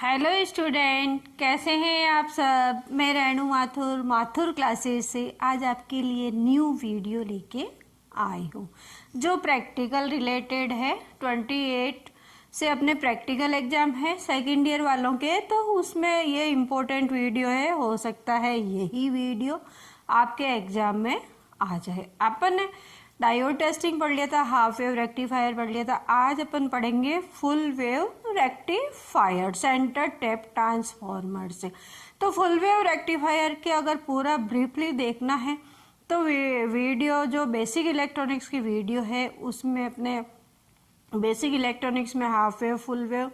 Hello student, कैसे हैं आप सब। मैं रेणु माथुर क्लासेस से आज आपके लिए न्यू वीडियो लेके आई हूँ जो प्रैक्टिकल रिलेटेड है। 28 से अपने प्रैक्टिकल एग्जाम है सेकेंड ईयर वालों के, तो उसमें ये इम्पोर्टेंट वीडियो है। हो सकता है यही वीडियो आपके एग्जाम में आ जाए। अपन ने डायोड टेस्टिंग पढ़ लिया था, हाफ वेव रेक्टिफायर पढ़ लिया था। आज अपन पढ़ेंगे full wave rectifier centre tap transformer से। तो फुल वेव रेक्टिफायर के अगर पूरा ब्रीफली देखना है तो वीडियो जो बेसिक इलेक्ट्रॉनिक्स की वीडियो है उसमें अपने बेसिक इलेक्ट्रॉनिक्स में half wave, full wave,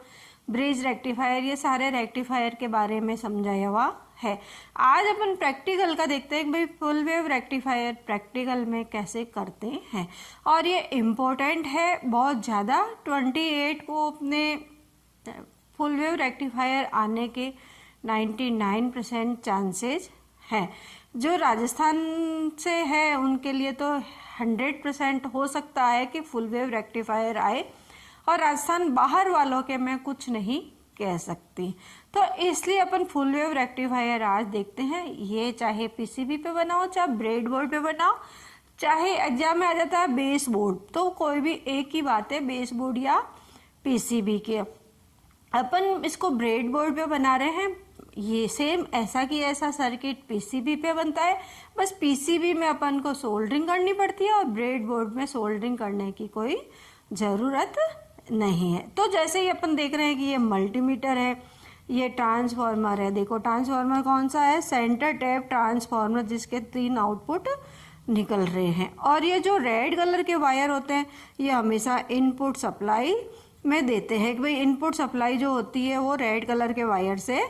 bridge rectifier, ये सारे रेक्टिफायर के बारे में समझाया हुआ है। आज अपन प्रैक्टिकल का देखते हैं कि भाई फुल वेव रेक्टिफायर प्रैक्टिकल में कैसे करते हैं, और ये इम्पोर्टेंट है बहुत ज़्यादा। 28 को अपने फुल वेव रेक्टिफायर आने के 99% चांसेस हैं। जो राजस्थान से है उनके लिए तो 100% हो सकता है कि फुल वेव रेक्टिफायर आए, और राजस्थान बाहर वालों के मैं कुछ नहीं कह सकती। तो इसलिए अपन फुल वेव रेक्टिफायर आज देखते हैं। ये चाहे पीसीबी पे बनाओ, चाहे ब्रेड बोर्ड पे बनाओ, चाहे एग्जाम में आ जाता है बेस बोर्ड, तो कोई भी एक ही बात है, बेस बोर्ड या पीसीबी के। अपन इसको ब्रेड बोर्ड पे बना रहे हैं, ये सेम ऐसा की ऐसा सर्किट पीसीबी पे बनता है, बस पीसीबी में अपन को सोल्डरिंग करनी पड़ती है और ब्रेड बोर्ड में सोल्डरिंग करने की कोई ज़रूरत नहीं है। तो जैसे ही अपन देख रहे हैं कि ये मल्टीमीटर है, ये ट्रांसफार्मर है। देखो ट्रांसफार्मर कौन सा है, सेंटर टैप ट्रांसफार्मर, जिसके 3 आउटपुट निकल रहे हैं। और ये जो रेड कलर के वायर होते हैं ये हमेशा इनपुट सप्लाई में देते हैं कि भाई इनपुट सप्लाई जो होती है वो रेड कलर के वायर से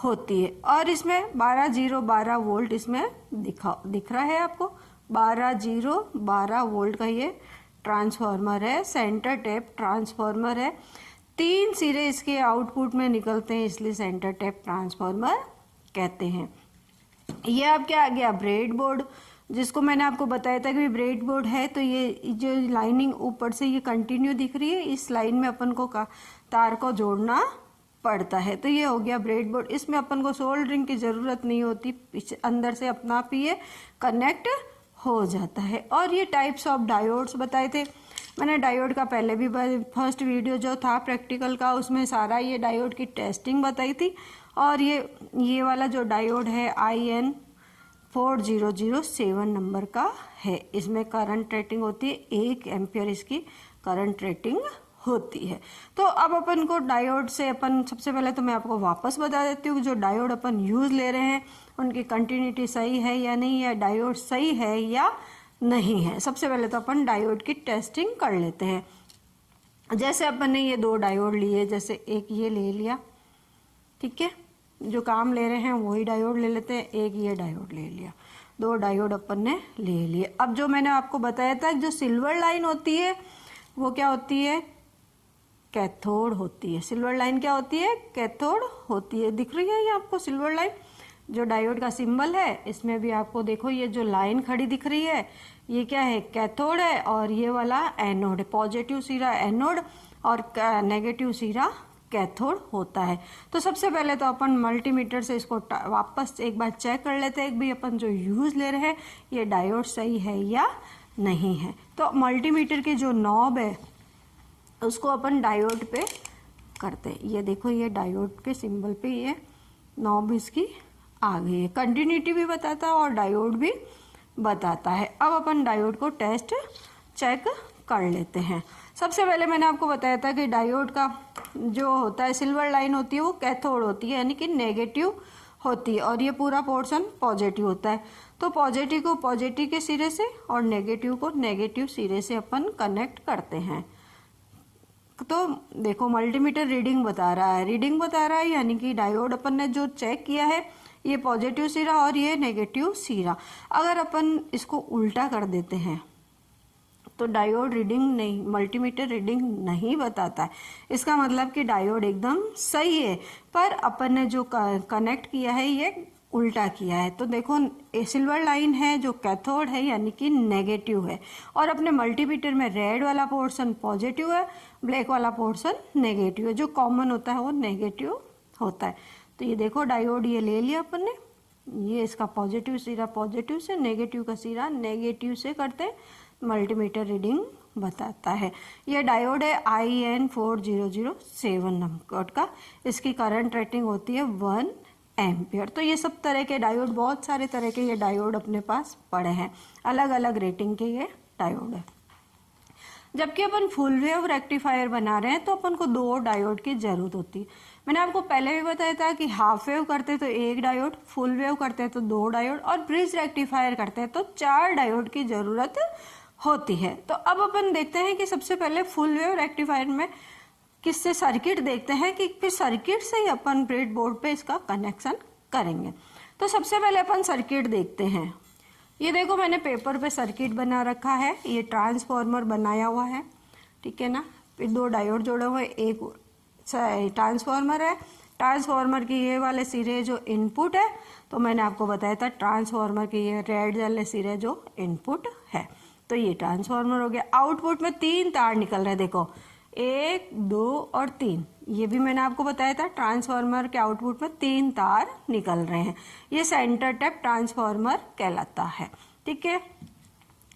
होती है। और इसमें 12 वोल्ट इसमें दिख रहा है आपको, 12 वोल्ट का ये ट्रांसफार्मर है, सेंटर टैप ट्रांसफार्मर है। 3 सिरे इसके आउटपुट में निकलते हैं, इसलिए सेंटर टैप ट्रांसफार्मर कहते हैं। ये अब क्या आ गया, ब्रेड बोर्ड, जिसको मैंने आपको बताया था कि ब्रेड बोर्ड है। तो ये जो लाइनिंग ऊपर से ये कंटिन्यू दिख रही है, इस लाइन में अपन को तार को जोड़ना पड़ता है। तो ये हो गया ब्रेड बोर्ड। इसमें अपन को सोल्डरिंग की ज़रूरत नहीं होती, पीछे अंदर से अपना आप ही ये कनेक्ट हो जाता है। और ये टाइप्स ऑफ डायोड्स बताए थे मैंने। डायोड का पहले भी फर्स्ट वीडियो जो था प्रैक्टिकल का, उसमें सारा ये डायोड की टेस्टिंग बताई थी। और ये वाला जो डायोड है IN 4007 नंबर का है। इसमें करंट रेटिंग होती है 1 एम्पियर, इसकी करंट रेटिंग होती है। तो अब अपन को डायोड से अपन सबसे पहले तो मैं आपको वापस बता देती हूँ जो डायोड अपन यूज़ ले रहे हैं उनकी कंटिन्यूटी सही है या नहीं, या डायोड सही है या नहीं है। सबसे पहले तो अपन डायोड की टेस्टिंग कर लेते हैं। जैसे अपन ने ये 2 डायोड लिए, जैसे एक ये ले लिया, ठीक है, जो काम ले रहे हैं वही डायोड ले लेते हैं। एक ये डायोड ले लिया, 2 डायोड अपन ने ले लिए। अब जो मैंने आपको बताया था जो सिल्वर लाइन होती है वो क्या होती है, कैथोड होती है। सिल्वर लाइन क्या होती है, कैथोड होती है। दिख रही है ये आपको सिल्वर लाइन, जो डायोड का सिंबल है इसमें भी आपको देखो ये जो लाइन खड़ी दिख रही है ये क्या है, कैथोड है, और ये वाला एनोड है। पॉजिटिव सिरा एनोड और नेगेटिव सिरा कैथोड होता है। तो सबसे पहले तो अपन मल्टीमीटर से इसको वापस एक बार चेक कर लेते हैं कि भाई अपन जो यूज़ ले रहे हैं ये डायोड सही है या नहीं है। तो मल्टीमीटर की जो नॉब है उसको अपन डायोड पे करते हैं। ये देखो ये डायोड के सिंबल पे ये नॉब इसकी आ गई है। कंटिन्यूटी भी बताता है और डायोड भी बताता है। अब अपन डायोड को टेस्ट चेक कर लेते हैं। सबसे पहले मैंने आपको बताया था कि डायोड का जो होता है सिल्वर लाइन होती है वो कैथोड होती है, यानी कि नेगेटिव होती है, और ये पूरा पोर्शन पॉजिटिव होता है। तो पॉजिटिव को पॉजिटिव के सिरे से और नेगेटिव को नेगेटिव सिरे से अपन कनेक्ट करते हैं। तो देखो मल्टीमीटर रीडिंग बता रहा है, यानी कि डायोड अपन ने जो चेक किया है ये पॉजिटिव सिरा और ये नेगेटिव सिरा। अगर अपन इसको उल्टा कर देते हैं तो डायोड रीडिंग नहीं, मल्टीमीटर रीडिंग नहीं बताता है। इसका मतलब कि डायोड एकदम सही है, पर अपन ने जो कनेक्ट किया है ये उल्टा किया है। तो देखो सिल्वर लाइन है जो कैथोड है, यानी कि नेगेटिव है, और अपने मल्टीमीटर में रेड वाला पोर्शन पॉजिटिव है, ब्लैक वाला पोर्शन नेगेटिव है। जो कॉमन होता है वो नेगेटिव होता है। तो ये देखो डायोड ये ले लिया अपन ने, ये इसका पॉजिटिव सिरा पॉजिटिव से, नेगेटिव का सिरा नेगेटिव से करते हैं, मल्टीमीटर रीडिंग बताता है। ये डायोड है IN4007 नंबर का, इसकी करंट रेटिंग होती है 1 एम्पियर। तो ये सब तरह के डायोड, बहुत सारे तरह के ये डायोड अपने पास पड़े हैं, अलग अलग रेटिंग के ये डायोड है। जबकि अपन फुल वेव रेक्टिफायर बना रहे हैं तो अपन को 2 डायोड की ज़रूरत होती है। मैंने आपको पहले भी बताया था कि हाफ वेव करते तो 1 डायोड, फुल वेव करते हैं तो 2 डायोड, और ब्रिज रेक्टिफायर करते हैं तो 4 डायोड की ज़रूरत होती है। तो अब अपन देखते हैं कि सबसे पहले फुल वेव रेक्टिफायर में किससे सर्किट देखते हैं कि फिर सर्किट से ही अपन ब्रेड बोर्ड पे इसका कनेक्शन करेंगे। तो सबसे पहले अपन सर्किट देखते हैं। ये देखो मैंने पेपर पे सर्किट बना रखा है, ये ट्रांसफॉर्मर बनाया हुआ है, ठीक है ना। फिर 2 डायोड जोड़े हुए, एक ट्रांसफॉर्मर है। ट्रांसफॉर्मर के ये वाले सिरे जो इनपुट है, तो मैंने आपको बताया था ट्रांसफॉर्मर के ये रेड वाले सिरे जो इनपुट है। तो ये ट्रांसफॉर्मर हो गया। आउटपुट में 3 तार निकल रहे हैं, देखो 1, 2 और 3। ये भी मैंने आपको बताया था, ट्रांसफॉर्मर के आउटपुट में 3 तार निकल रहे हैं। ये सेंटर टैप ट्रांसफॉर्मर कहलाता है, ठीक है।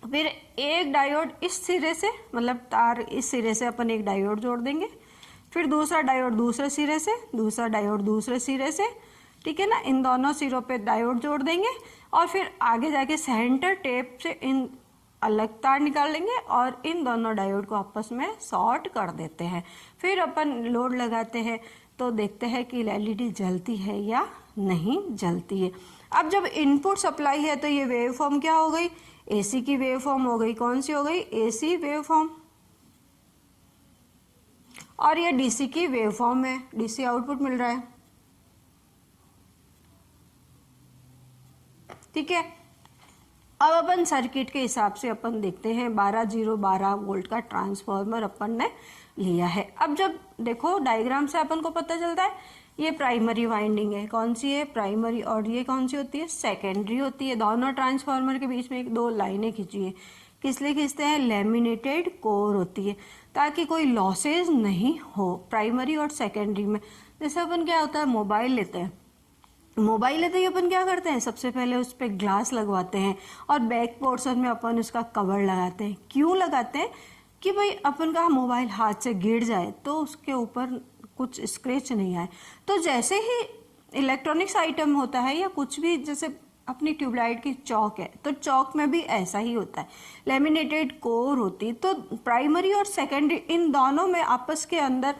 फिर एक डायोड इस सिरे से, मतलब तार इस सिरे से अपन एक डायोड जोड़ देंगे, फिर दूसरा डायोड दूसरे सिरे से, दूसरा डायोड दूसरे सिरे से, ठीक है ना। इन दोनों सिरों पे डायोड जोड़ देंगे और फिर आगे जाके सेंटर टेप से इन अलग तार निकाल लेंगे और इन दोनों डायोड को आपस में शॉर्ट कर देते हैं। फिर अपन लोड लगाते हैं तो देखते हैं कि एलईडी जलती है या नहीं जलती है। अब जब इनपुट सप्लाई है तो ये वेव फॉर्म क्या हो गई, एसी की वेव फॉर्म हो गई। कौन सी हो गई, एसी वेव फॉर्म। और ये डीसी की वेव फॉर्म है, डीसी आउटपुट मिल रहा है, ठीक है। अब अपन सर्किट के हिसाब से अपन देखते हैं 12 वोल्ट का ट्रांसफॉर्मर अपन ने लिया है। अब जब देखो डायग्राम से अपन को पता चलता है ये प्राइमरी वाइंडिंग है, कौन सी है, प्राइमरी, और ये कौन सी होती है, सेकेंडरी होती है। दोनों ट्रांसफॉर्मर के बीच में 1-2 लाइनें खींची है, किस लिए खींचते हैं, लेमिनेटेड कोर होती है ताकि कोई लॉसेज नहीं हो प्राइमरी और सेकेंडरी में। जैसे अपन क्या होता है, मोबाइल लेते हैं, मोबाइल लेते ही अपन क्या करते हैं, सबसे पहले उस पर ग्लास लगवाते हैं और बैक पोर्शन में अपन उसका कवर लगाते हैं। क्यों लगाते हैं, कि भाई अपन का मोबाइल हाथ से गिर जाए तो उसके ऊपर कुछ स्क्रैच नहीं आए। तो जैसे ही इलेक्ट्रॉनिक्स आइटम होता है या कुछ भी, जैसे अपनी ट्यूबलाइट की चौक है तो चौक में भी ऐसा ही होता है, लेमिनेटेड कोर होती है। तो प्राइमरी और सेकेंडरी इन दोनों में आपस के अंदर,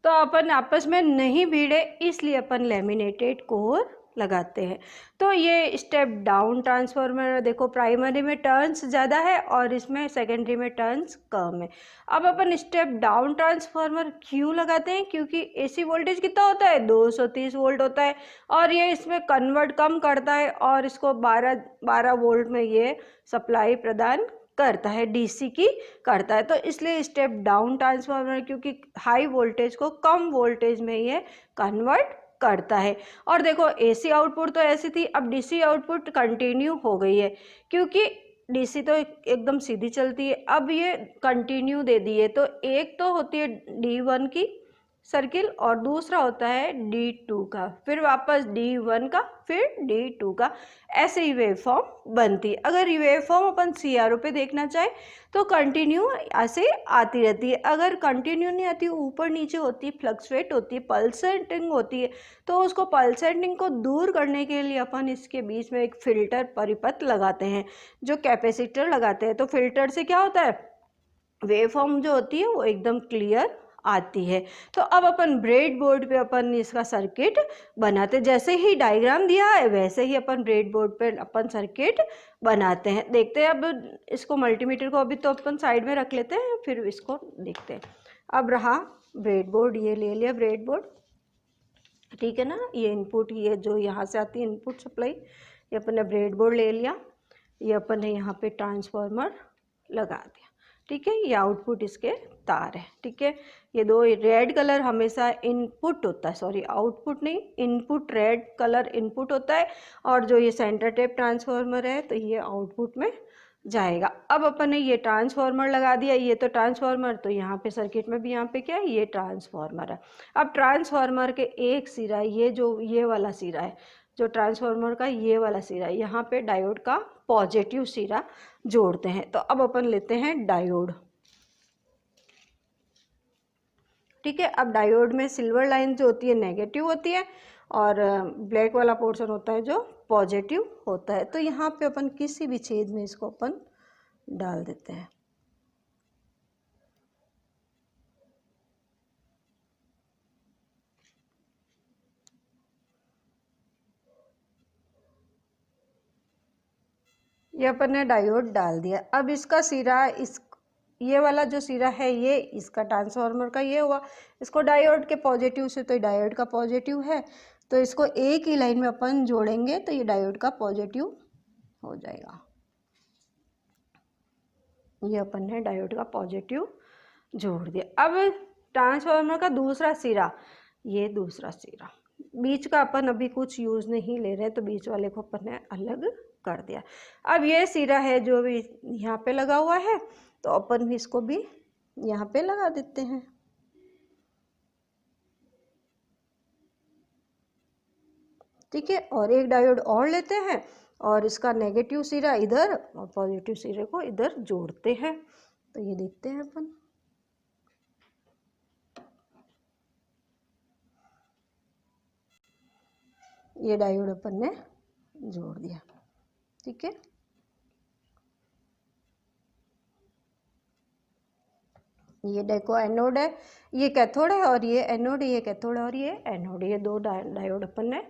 तो अपन आपस में नहीं भिड़े इसलिए अपन लेमिनेटेड कोर लगाते हैं। तो ये स्टेप डाउन ट्रांसफॉर्मर, देखो प्राइमरी में टर्न्स ज़्यादा है और इसमें सेकेंडरी में टर्न्स कम है। अब अपन स्टेप डाउन ट्रांसफॉर्मर क्यों लगाते हैं, क्योंकि एसी वोल्टेज कितना होता है, 230 वोल्ट होता है और ये इसमें कन्वर्ट कम करता है और इसको 12 वोल्ट में ये सप्लाई प्रदान करता है, डीसी की करता है। तो इसलिए स्टेप डाउन ट्रांसफार्मर, क्योंकि हाई वोल्टेज को कम वोल्टेज में ये कन्वर्ट करता है। और देखो एसी आउटपुट तो ऐसी थी, अब डीसी आउटपुट कंटिन्यू हो गई है, क्योंकि डीसी तो एकदम सीधी चलती है, अब ये कंटिन्यू दे दी है। तो एक तो होती है D1 की सर्किल और दूसरा होता है D2 का, फिर वापस D1 का, फिर D2 का, ऐसे ही वेव फॉर्म बनती है। अगर ये वेव फॉर्म अपन CRO पे देखना चाहे तो कंटिन्यू ऐसे आती रहती है। अगर कंटिन्यू नहीं आती, ऊपर नीचे होती है, फ्लक्चुएट होती है, पल्सेटिंग होती है, तो उसको पल्सेटिंग को दूर करने के लिए अपन इसके बीच में एक फिल्टर परिपथ लगाते हैं, जो कैपेसिटर लगाते हैं। तो फिल्टर से क्या होता है, वेव फॉर्म जो होती है वो एकदम क्लियर आती है। तो अब अपन ब्रेड बोर्ड पे अपन इसका सर्किट बनाते, जैसे ही डायग्राम दिया है वैसे ही अपन ब्रेड बोर्ड पे अपन सर्किट बनाते हैं। देखते हैं, अब इसको मल्टीमीटर को अभी तो अपन साइड में रख लेते हैं, फिर इसको देखते हैं। अब रहा ब्रेड बोर्ड, ये ले लिया ब्रेड बोर्ड, ठीक है ना। ये इनपुट, ये जो यहाँ से आती है इनपुट सप्लाई, ये अपन ने ब्रेड बोर्ड ले लिया, ये अपन ने यहाँ पे ट्रांसफार्मर लगा दिया, ठीक है। ये आउटपुट इसके तार है, ठीक है। ये 2 रेड कलर हमेशा इनपुट होता है, सॉरी आउटपुट नहीं, इनपुट, रेड कलर इनपुट होता है और जो ये सेंटर टेप ट्रांसफार्मर है तो ये आउटपुट में जाएगा। अब अपन ने ये ट्रांसफार्मर लगा दिया, ये तो ट्रांसफार्मर, तो यहाँ पे सर्किट में भी यहाँ पे क्या है, ये ट्रांसफार्मर है। अब ट्रांसफार्मर के एक सिरा, ये जो ये वाला सिरा है, जो ट्रांसफार्मर का ये वाला सिरा है, यहाँ पे डायोड का पॉजिटिव सिरा जोड़ते हैं। तो अब अपन लेते हैं डायोड, ठीक है। अब डायोड में सिल्वर लाइन जो होती है नेगेटिव होती है और ब्लैक वाला पोर्शन होता है जो पॉजिटिव होता है। तो यहाँ पे अपन किसी भी छेद में इसको अपन डाल देते हैं। ये अपन ने डायोड डाल दिया। अब इसका सिरा, इस ये वाला जो सिरा है ये इसका ट्रांसफार्मर का ये हुआ, इसको डायोड के पॉजिटिव से, तो डायोड का पॉजिटिव है, तो इसको एक ही लाइन में अपन जोड़ेंगे तो ये डायोड का पॉजिटिव हो जाएगा। ये अपन ने डायोड का पॉजिटिव जोड़ दिया। अब ट्रांसफार्मर का दूसरा सिरा, ये दूसरा सिरा, बीच का अपन अभी कुछ यूज़ नहीं ले रहे, तो बीच वाले को अपन ने अलग कर दिया। अब ये सिरा है जो भी यहाँ पे लगा हुआ है, तो अपन भी इसको भी यहाँ पे लगा देते हैं। ठीक है, और एक डायोड और लेते हैं और इसका नेगेटिव सिरा इधर और पॉजिटिव सिरे को इधर जोड़ते हैं। तो ये देखते हैं अपन, ये डायोड अपन ने जोड़ दिया। ठीक है, ये देखो एनोड है, ये कैथोड है, और ये एनोड, ये कैथोड है और ये एनोड, ये दो डायोड अपन ने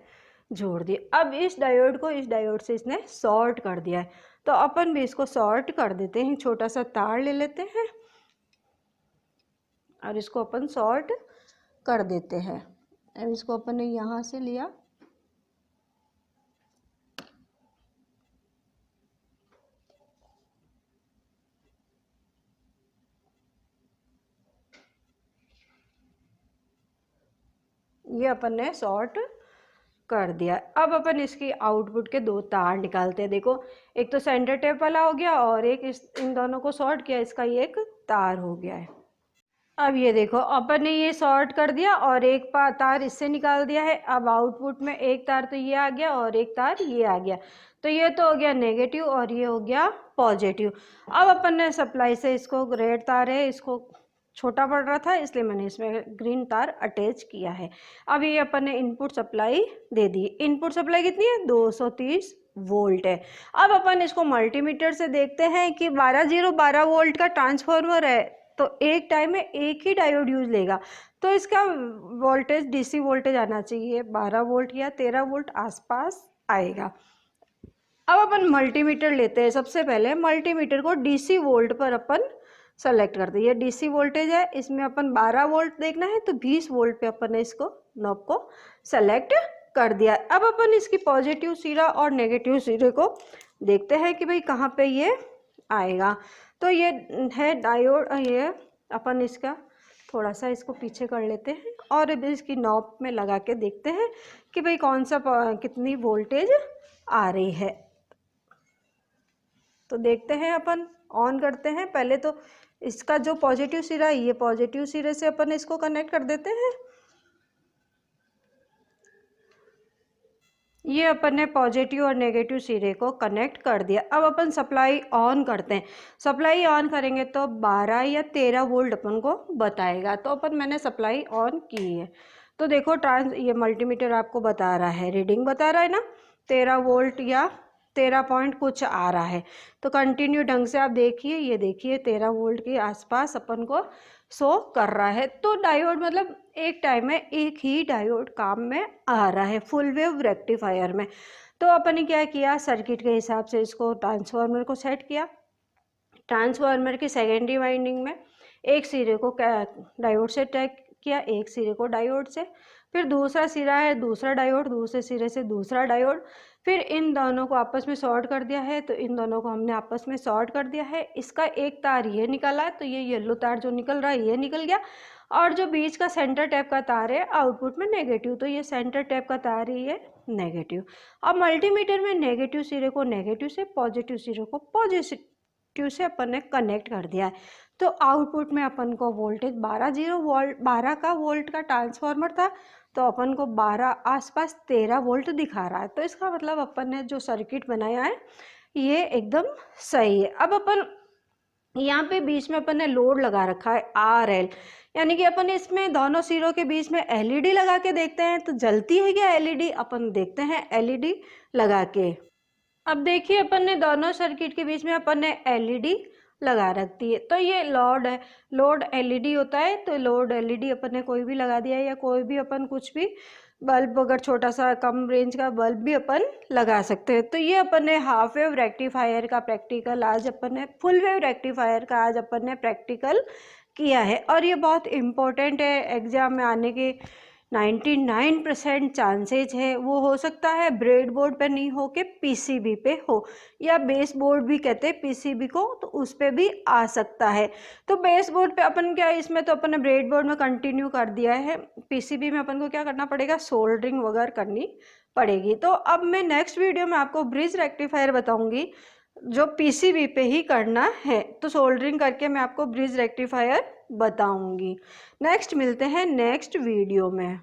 जोड़ दिए। अब इस डायोड को इस डायोड से इसने शॉर्ट कर दिया है, तो अपन भी इसको शॉर्ट कर देते हैं। छोटा सा तार ले लेते हैं और इसको अपन शॉर्ट कर देते हैं। अब इसको अपन ने यहाँ से लिया, ये अपन ने शॉर्ट कर दिया। अब अपन इसकी आउटपुट के दो तार निकालते हैं। देखो, एक तो सेंटर टेप वाला हो गया और एक इन दोनों को शॉर्ट किया, इसका ये एक तार हो गया है। अब ये देखो, अपन ने ये शॉर्ट कर दिया और एक तार इससे निकाल दिया है। अब आउटपुट में एक तार तो ये आ गया और एक तार ये आ गया, तो ये तो हो गया नेगेटिव और ये हो गया पॉजिटिव। अब अपन ने सप्लाई से, इसको रेड तार है, इसको छोटा पड़ रहा था इसलिए मैंने इसमें ग्रीन तार अटैच किया है। अब ये अपन ने इनपुट सप्लाई दे दी। इनपुट सप्लाई कितनी है, 230 वोल्ट है। अब अपन इसको मल्टीमीटर से देखते हैं कि 12 वोल्ट का ट्रांसफार्मर है, तो एक टाइम में एक ही डायोड यूज लेगा, तो इसका वोल्टेज डीसी वोल्टेज आना चाहिए 12 वोल्ट या 13 वोल्ट आसपास आएगा। अब अपन मल्टीमीटर लेते हैं। सबसे पहले मल्टीमीटर को डीसी वोल्ट पर अपन सेलेक्ट करते हैं। ये डीसी वोल्टेज है, इसमें अपन 12 वोल्ट देखना है, तो 20 वोल्ट पे अपन ने इसको नॉब को सेलेक्ट कर दिया। अब अपन इसकी पॉजिटिव सिरा और नेगेटिव सिरे को देखते हैं कि भाई कहाँ पे ये आएगा। तो ये है डायोड, ये अपन इसका थोड़ा सा इसको पीछे कर लेते हैं और इसकी नॉब में लगा के देखते हैं कि भाई कौन सा कितनी वोल्टेज आ रही है। तो देखते हैं, अपन ऑन करते हैं। पहले तो इसका जो पॉजिटिव सिरा है, ये पॉजिटिव सिरे से अपन इसको कनेक्ट कर देते हैं। ये अपन ने पॉजिटिव और नेगेटिव सिरे को कनेक्ट कर दिया। अब अपन सप्लाई ऑन करते हैं। सप्लाई ऑन करेंगे तो 12 या 13 वोल्ट अपन को बताएगा, तो अपन मैंने सप्लाई ऑन की है। तो देखो, ये मल्टीमीटर आपको बता रहा है, रीडिंग बता रहा है ना, 13 वोल्ट या 13 पॉइंट कुछ आ रहा है। तो कंटिन्यू ढंग से आप देखिए, ये देखिए 13 वोल्ट के आसपास अपन को शो कर रहा है। तो डायोड मतलब एक टाइम में एक ही डायोड काम में आ रहा है फुल वेव रेक्टिफायर में। तो अपन ने क्या किया, सर्किट के हिसाब से इसको ट्रांसफार्मर को सेट किया। ट्रांसफार्मर की सेकेंडरी वाइंडिंग में एक सिरे को डायोड से टैग किया, एक सिरे को डायोड से, फिर दूसरा सिरा है, दूसरा डायोड, दूसरे सिरे से दूसरा डायोड, फिर इन दोनों को आपस में शॉर्ट कर दिया है। तो इन दोनों को हमने आपस में शॉर्ट कर दिया है। इसका एक तार ये निकला है, तो ये येलो तार जो निकल रहा है ये निकल गया, और जो बीच का सेंटर टैप का तार है आउटपुट में नेगेटिव, तो ये सेंटर टैप का तार ही है नेगेटिव। अब मल्टीमीटर में नेगेटिव सिरे को नेगेटिव से, पॉजिटिव सिरे को ट्यूब से अपन ने कनेक्ट कर दिया है। तो आउटपुट में अपन को वोल्टेज 12 का वोल्ट का ट्रांसफार्मर था, तो अपन को 12 आसपास 13 वोल्ट दिखा रहा है। तो इसका मतलब अपन ने जो सर्किट बनाया है ये एकदम सही है। अब अपन यहाँ पे बीच में अपन ने लोड लगा रखा है RL, यानी कि अपन इसमें दोनों सिरों के बीच में LED लगा के देखते हैं तो जलती है क्या LED, अपन देखते हैं LED लगा के। अब देखिए अपन ने दोनों सर्किट के बीच में अपन ने LED लगा रखती है। तो ये लोड है, लोड LED होता है, तो लोड LED अपन ने कोई भी लगा दिया है, या कोई भी अपन कुछ भी बल्ब, अगर छोटा सा कम रेंज का बल्ब भी अपन लगा सकते हैं। तो ये अपन ने हाफ वेव रेक्टिफायर का प्रैक्टिकल आज अपन ने, फुल वेव रेक्टिफायर का आज अपन ने प्रैक्टिकल किया है। और ये बहुत इम्पोर्टेंट है, एग्जाम में आने के 99% चांसेज है। वो हो सकता है ब्रेड बोर्ड पे नहीं हो के PCB पे हो, या बेस बोर्ड भी कहते हैं PCB को, तो उस पे भी आ सकता है। तो बेस बोर्ड पे अपन क्या, इसमें तो अपन ने ब्रेड बोर्ड में कंटिन्यू कर दिया है, PCB में अपन को क्या करना पड़ेगा, सोल्डरिंग वगैरह करनी पड़ेगी। तो अब मैं नेक्स्ट वीडियो में आपको ब्रिज रेक्टिफायर बताऊंगी जो PCB पे ही करना है। तो सोल्डरिंग करके मैं आपको ब्रिज रेक्टिफायर बताऊंगी। नेक्स्ट मिलते हैं नेक्स्ट वीडियो में।